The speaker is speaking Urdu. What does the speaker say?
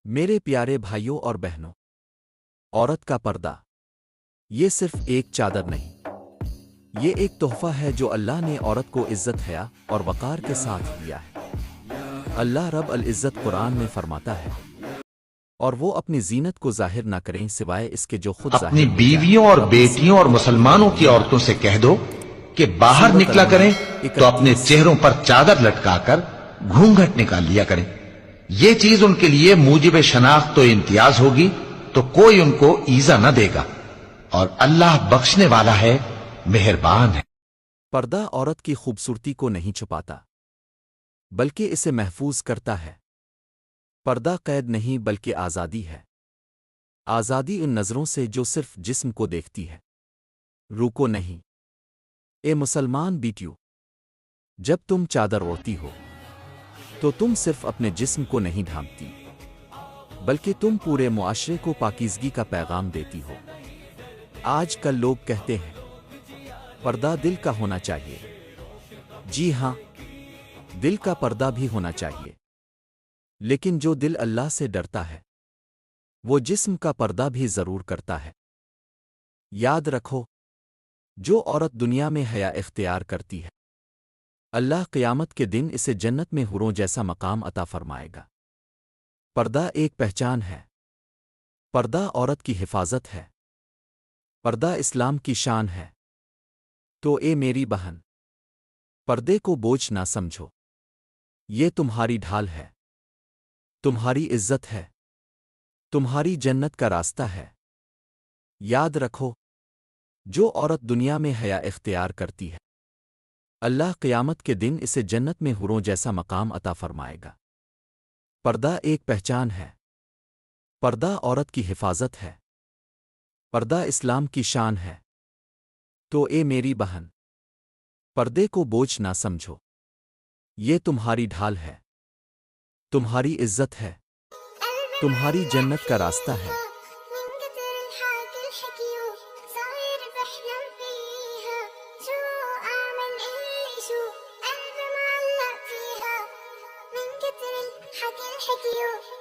میرے پیارے بھائیوں اور بہنوں، عورت کا پردہ یہ صرف ایک چادر نہیں، یہ ایک تحفہ ہے جو اللہ نے عورت کو عزت حیا اور وقار کے ساتھ دیا ہے۔ اللہ رب العزت قرآن میں فرماتا ہے، اور وہ اپنی زینت کو ظاہر نہ کریں سوائے اس کے جو خود ظاہر اپنی ہو جائے۔ بیویوں اور اپنی بیٹیوں اور مسلمانوں کی عورتوں سے کہہ دو کہ باہر سورۃ نکلا النور کریں تو اپنے 31۔ چہروں پر چادر لٹکا کر گھونگھٹ نکال لیا کریں، یہ چیز ان کے لیے موجب شناخت و امتیاز ہوگی تو کوئی ان کو ایزا نہ دے گا، اور اللہ بخشنے والا ہے، مہربان ہے۔ پردہ عورت کی خوبصورتی کو نہیں چھپاتا بلکہ اسے محفوظ کرتا ہے۔ پردہ قید نہیں بلکہ آزادی ہے، آزادی ان نظروں سے جو صرف جسم کو دیکھتی ہے، روح کو نہیں۔ اے مسلمان بیٹیوں، جب تم چادر اوڑھتی ہو تو تم صرف اپنے جسم کو نہیں ڈھانپتی بلکہ تم پورے معاشرے کو پاکیزگی کا پیغام دیتی ہو۔ آج کل لوگ کہتے ہیں پردہ دل کا ہونا چاہیے۔ جی ہاں، دل کا پردہ بھی ہونا چاہیے، لیکن جو دل اللہ سے ڈرتا ہے وہ جسم کا پردہ بھی ضرور کرتا ہے۔ یاد رکھو، جو عورت دنیا میں حیا اختیار کرتی ہے، اللہ قیامت کے دن اسے جنت میں حوروں جیسا مقام عطا فرمائے گا۔ پردہ ایک پہچان ہے، پردہ عورت کی حفاظت ہے، پردہ اسلام کی شان ہے۔ تو اے میری بہن، پردے کو بوجھ نہ سمجھو، یہ تمہاری ڈھال ہے، تمہاری عزت ہے، تمہاری جنت کا راستہ ہے۔ یاد رکھو، جو عورت دنیا میں حیا اختیار کرتی ہے، اللہ قیامت کے دن اسے جنت میں حوروں جیسا مقام عطا فرمائے گا۔ پردہ ایک پہچان ہے، پردہ عورت کی حفاظت ہے، پردہ اسلام کی شان ہے۔ تو اے میری بہن، پردے کو بوجھ نہ سمجھو، یہ تمہاری ڈھال ہے، تمہاری عزت ہے، تمہاری جنت کا راستہ ہے۔ حكي الحكي